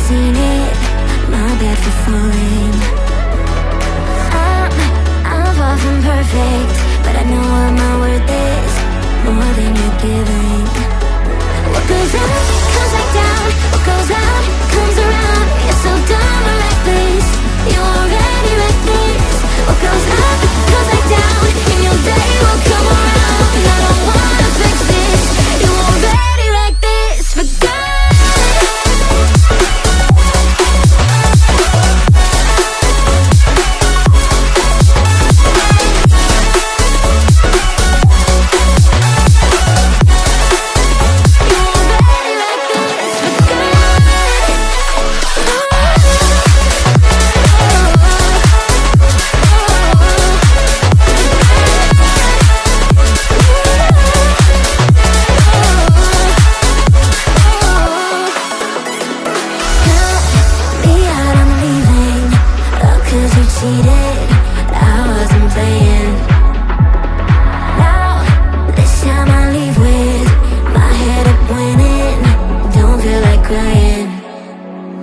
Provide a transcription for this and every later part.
seen it, my bad for falling. I'm far from perfect, but I know what my worth is, more than you're giving. What goes up, comes back down. What goes out, comes around. You're so dumb and reckless, you already reckless. What goes up, comes back down, and your day will come around. And I don't wanna fix this, you already like this. Forget.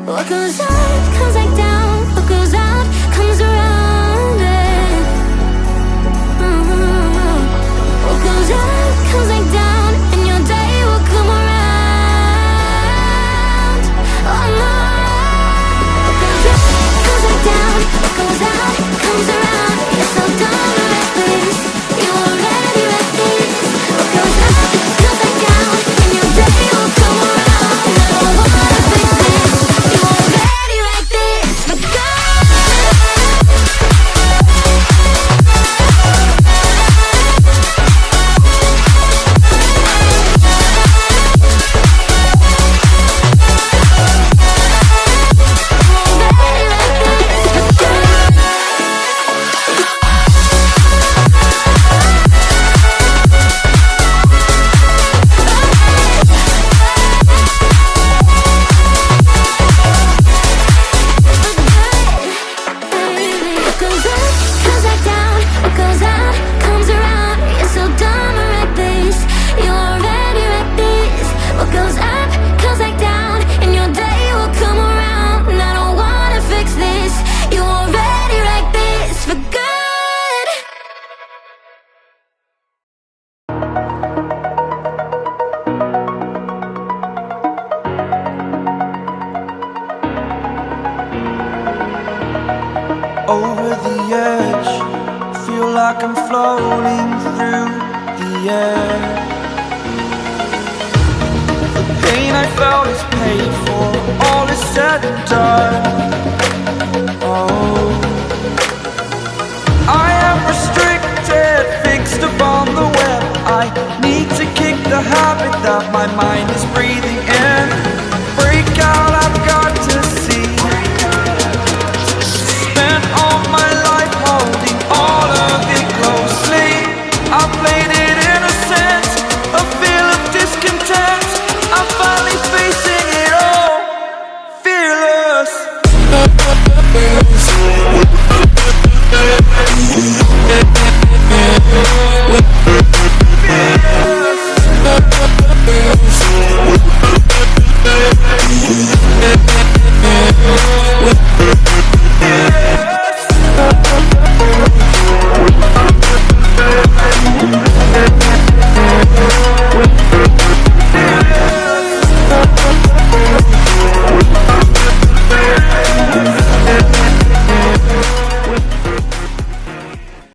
What goes up, comes back down. What goes out, comes around. What goes up, comes back down, and your day will come around. Oh no. What goes up, comes back down. What goes out, comes around. You're so dumb and reckless, you already reckless. What goes up, comes back down, and your day will come around. And I don't wanna fix this. Over the edge, feel like I'm floating through the air. The pain I felt is paid for, all is said and done. Oh, I am restricted, fixed upon the web. I need to kick the habit that my mind is breathing in. Break out, I've got to see. Spent all my life holding all of it closely. I played it innocent, a feel of discontent. I'm finally facing it all, fearless. Fearless.